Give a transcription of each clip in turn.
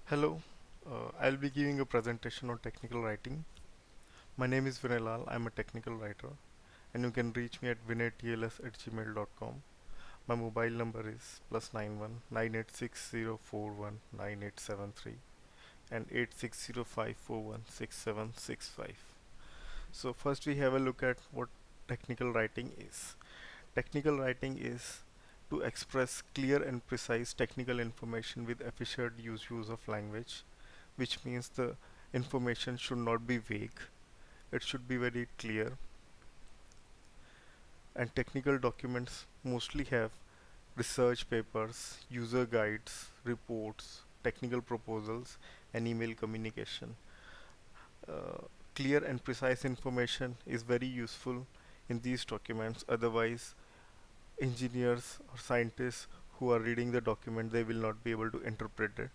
Hello, I'll be giving a presentation on technical writing. My name is Vinay Lal. I'm a technical writer, and you can reach me at vinaytls@gmail.com. My mobile number is +91 98604198873 and 8605416765. So first we have a look at what technical writing is. Technical writing is to express clear and precise technical information with efficient use of language, which means the information should not be vague. It should be very clear. And technical documents mostly have research papers, user guides, reports, technical proposals, and email communication. Uh, Clear and precise information is very useful in these documents. Otherwise, engineers or scientists who are reading the document, they will not be able to interpret it,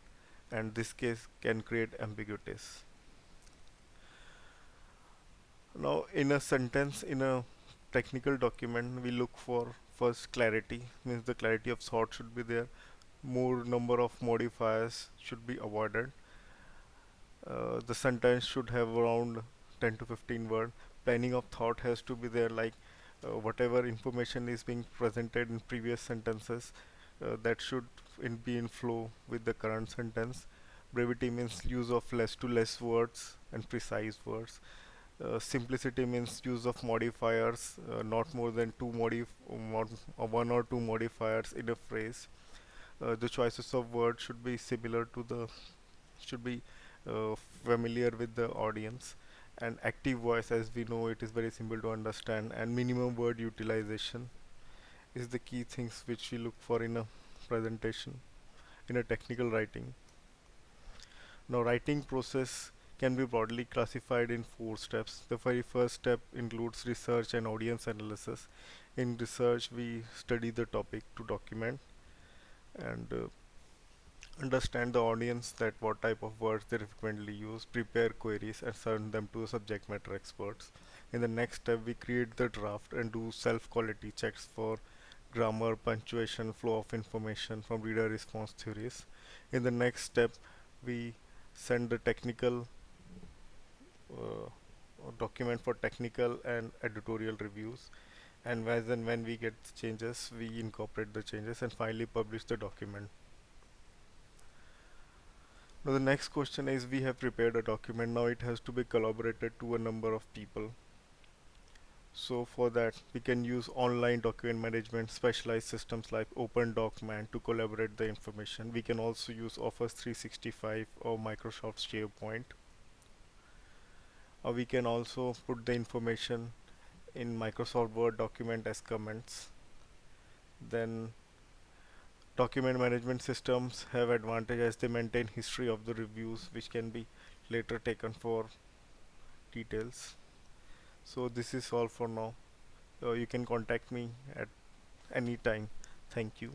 and this case can create ambiguities. Now, in a sentence, in a technical document, we look for first clarity, means the clarity of thought should be there. More number of modifiers should be avoided. The sentence should have around 10 to 15 words. Planning of thought has to be there, like whatever information is being presented in previous sentences, that should be in flow with the current sentence. Brevity means use of less to less words and precise words. Simplicity means use of modifiers, not more than one or two modifiers in a phrase. The choices of words should be similar to the should be uh, familiar with the audience. And active voice, as we know, it is very simple to understand. And minimum word utilization is the key things which we look for in a presentation, in a technical writing. Now, writing process can be broadly classified in four steps. The very first step includes research and audience analysis. In research, we study the topic to document and understand the audience, that what type of words they frequently use, prepare queries and send them to subject matter experts. In the next step, we create the draft and do self quality checks for grammar, punctuation, flow of information from reader response theories. In the next step, we send the technical uh, document for technical and editorial reviews, and as and when we get the changes, we incorporate the changes and finally publish the document. Now the next question is, we have prepared a document, now it has to be collaborated to a number of people. So for that we can use online document management specialized systems like OpenDocument to collaborate the information. We can also use Office 365 or Microsoft SharePoint. We can also put the information in Microsoft Word document as comments. Then document management systems have advantage as they maintain history of the reviews, which can be later taken for details. So this is all for now. You can contact me at any time. Thank you.